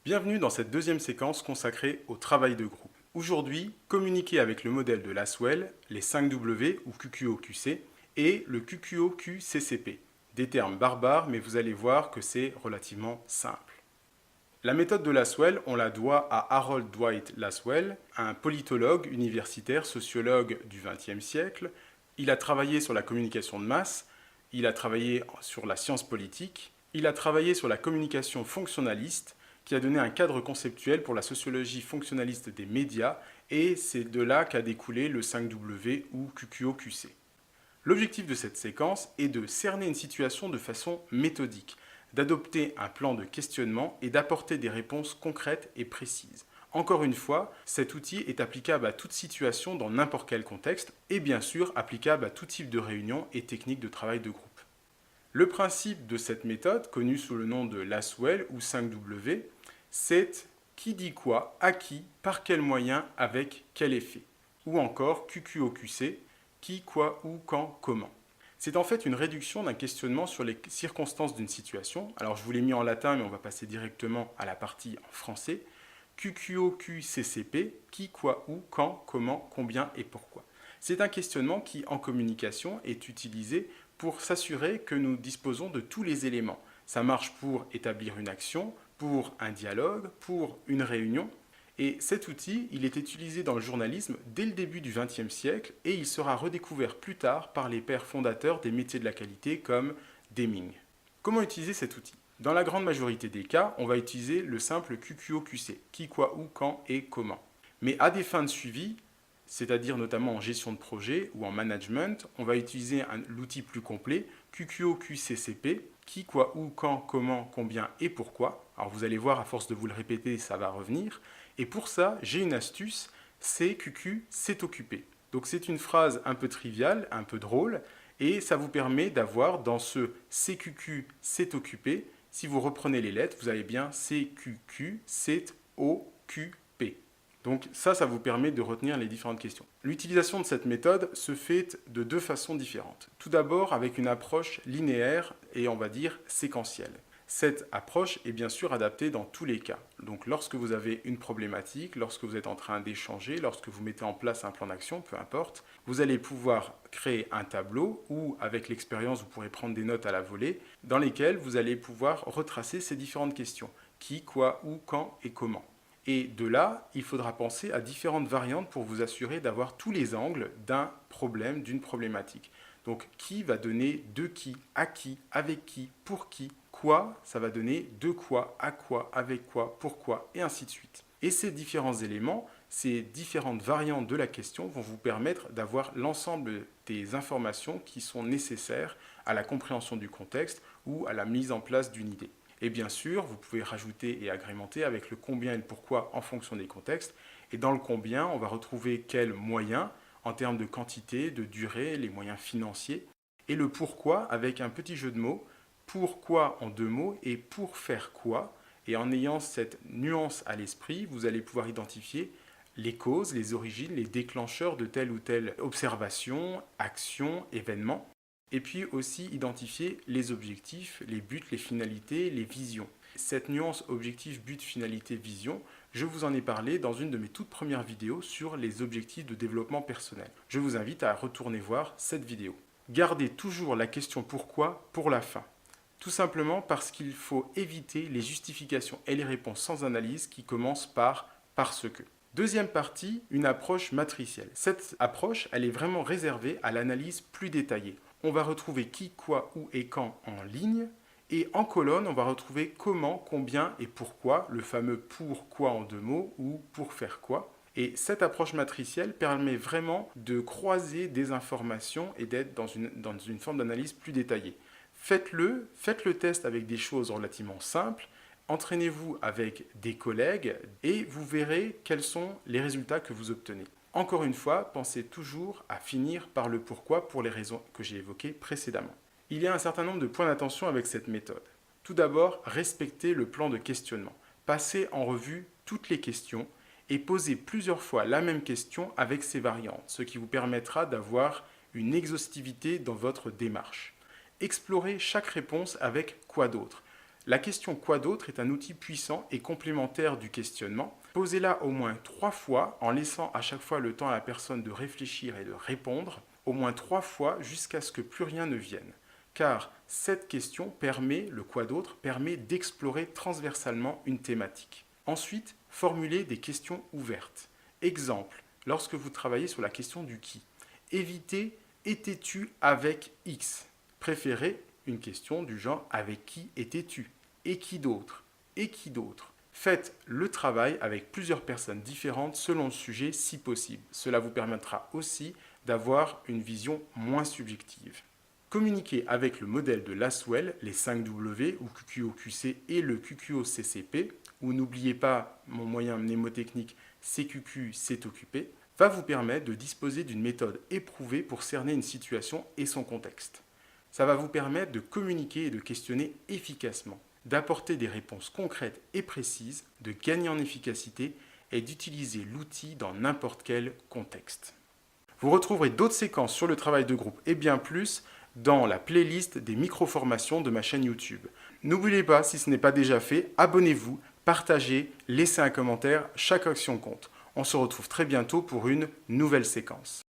Bienvenue dans cette deuxième séquence consacrée au travail de groupe. Aujourd'hui, communiquer avec le modèle de Lasswell, les 5W ou QQOQC et le QQOQCCP. Des termes barbares, mais vous allez voir que c'est relativement simple. La méthode de Lasswell, on la doit à Harold Dwight Lasswell, un politologue universitaire, sociologue du XXe siècle. Il a travaillé sur la communication de masse, il a travaillé sur la science politique, il a travaillé sur la communication fonctionnaliste, qui a donné un cadre conceptuel pour la sociologie fonctionnaliste des médias, et c'est de là qu'a découlé le 5W ou QQOQC. L'objectif de cette séquence est de cerner une situation de façon méthodique, d'adopter un plan de questionnement et d'apporter des réponses concrètes et précises. Encore une fois, cet outil est applicable à toute situation dans n'importe quel contexte et bien sûr applicable à tout type de réunion et technique de travail de groupe. Le principe de cette méthode, connue sous le nom de Lasswell ou 5W, c'est qui dit quoi, à qui, par quel moyen, avec quel effet. Ou encore QQOQC, qui, quoi, où, quand, comment. C'est en fait une réduction d'un questionnement sur les circonstances d'une situation. Alors je vous l'ai mis en latin, mais on va passer directement à la partie en français. QQOQCCP, qui, quoi, où, quand, comment, combien et pourquoi. C'est un questionnement qui, en communication, est utilisé pour s'assurer que nous disposons de tous les éléments. Ça marche pour établir une action, pour un dialogue, pour une réunion. Et cet outil, il est utilisé dans le journalisme dès le début du XXe siècle et il sera redécouvert plus tard par les pères fondateurs des métiers de la qualité comme Deming. Comment utiliser cet outil? Dans la grande majorité des cas, on va utiliser le simple QQOQC, qui, quoi, où, quand et comment. Mais à des fins de suivi, c'est-à-dire notamment en gestion de projet ou en management, on va utiliser l'outil plus complet, QQOQCCP, qui, quoi, où, quand, comment, combien et pourquoi. Alors vous allez voir, à force de vous le répéter, ça va revenir. Et pour ça, j'ai une astuce, c'est QQ, c'est occupé. Donc c'est une phrase un peu triviale, un peu drôle, et ça vous permet d'avoir dans ce CQQ, c'est occupé, si vous reprenez les lettres, vous avez bien CQQ, c'est occupé. Donc ça vous permet de retenir les différentes questions. L'utilisation de cette méthode se fait de deux façons différentes. Tout d'abord avec une approche linéaire et on va dire séquentielle. Cette approche est bien sûr adaptée dans tous les cas. Donc lorsque vous avez une problématique, lorsque vous êtes en train d'échanger, lorsque vous mettez en place un plan d'action, peu importe, vous allez pouvoir créer un tableau ou avec l'expérience vous pourrez prendre des notes à la volée dans lesquelles vous allez pouvoir retracer ces différentes questions. Qui, quoi, où, quand et comment. Et de là, il faudra penser à différentes variantes pour vous assurer d'avoir tous les angles d'un problème, d'une problématique. Donc, qui va donner de qui, à qui, avec qui, pour qui, quoi, ça va donner de quoi, à quoi, avec quoi, pourquoi, et ainsi de suite. Et ces différents éléments, ces différentes variantes de la question vont vous permettre d'avoir l'ensemble des informations qui sont nécessaires à la compréhension du contexte ou à la mise en place d'une idée. Et bien sûr, vous pouvez rajouter et agrémenter avec le combien et le pourquoi en fonction des contextes. Et dans le combien, on va retrouver quels moyens en termes de quantité, de durée, les moyens financiers. Et le pourquoi avec un petit jeu de mots. Pourquoi en deux mots et pour faire quoi. Et en ayant cette nuance à l'esprit, vous allez pouvoir identifier les causes, les origines, les déclencheurs de telle ou telle observation, action, événement. Et puis aussi identifier les objectifs, les buts, les finalités, les visions. Cette nuance objectif, but, finalité, vision, je vous en ai parlé dans une de mes toutes premières vidéos sur les objectifs de développement personnel. Je vous invite à retourner voir cette vidéo. Gardez toujours la question pourquoi pour la fin. Tout simplement parce qu'il faut éviter les justifications et les réponses sans analyse qui commencent par « parce que ». Deuxième partie, une approche matricielle. Cette approche, elle est vraiment réservée à l'analyse plus détaillée. On va retrouver qui, quoi, où et quand en ligne. Et en colonne, on va retrouver comment, combien et pourquoi, le fameux pourquoi en deux mots ou pour faire quoi. Et cette approche matricielle permet vraiment de croiser des informations et d'être dans une forme d'analyse plus détaillée. Faites le test avec des choses relativement simples. Entraînez-vous avec des collègues et vous verrez quels sont les résultats que vous obtenez. Encore une fois, pensez toujours à finir par le pourquoi pour les raisons que j'ai évoquées précédemment. Il y a un certain nombre de points d'attention avec cette méthode. Tout d'abord, respectez le plan de questionnement. Passez en revue toutes les questions et posez plusieurs fois la même question avec ses variantes, ce qui vous permettra d'avoir une exhaustivité dans votre démarche. Explorez chaque réponse avec quoi d'autre. La question quoi d'autre est un outil puissant et complémentaire du questionnement. Posez-la au moins 3 fois en laissant à chaque fois le temps à la personne de réfléchir et de répondre, au moins 3 fois jusqu'à ce que plus rien ne vienne. Car cette question permet, le quoi d'autre, permet d'explorer transversalement une thématique. Ensuite, formulez des questions ouvertes. Exemple, lorsque vous travaillez sur la question du qui. Évitez étais-tu avec X. Préférez une question du genre avec qui étais-tu? Et qui d'autre? Et qui d'autre? Faites le travail avec plusieurs personnes différentes selon le sujet si possible. Cela vous permettra aussi d'avoir une vision moins subjective. Communiquez avec le modèle de Lasswell, les 5 W ou QQOQC et le QQOCCP, ou n'oubliez pas mon moyen mnémotechnique CQQ s'est occupé, va vous permettre de disposer d'une méthode éprouvée pour cerner une situation et son contexte. Ça va vous permettre de communiquer et de questionner efficacement, d'apporter des réponses concrètes et précises, de gagner en efficacité et d'utiliser l'outil dans n'importe quel contexte. Vous retrouverez d'autres séquences sur le travail de groupe et bien plus dans la playlist des micro-formations de ma chaîne YouTube. N'oubliez pas, si ce n'est pas déjà fait, abonnez-vous, partagez, laissez un commentaire, chaque action compte. On se retrouve très bientôt pour une nouvelle séquence.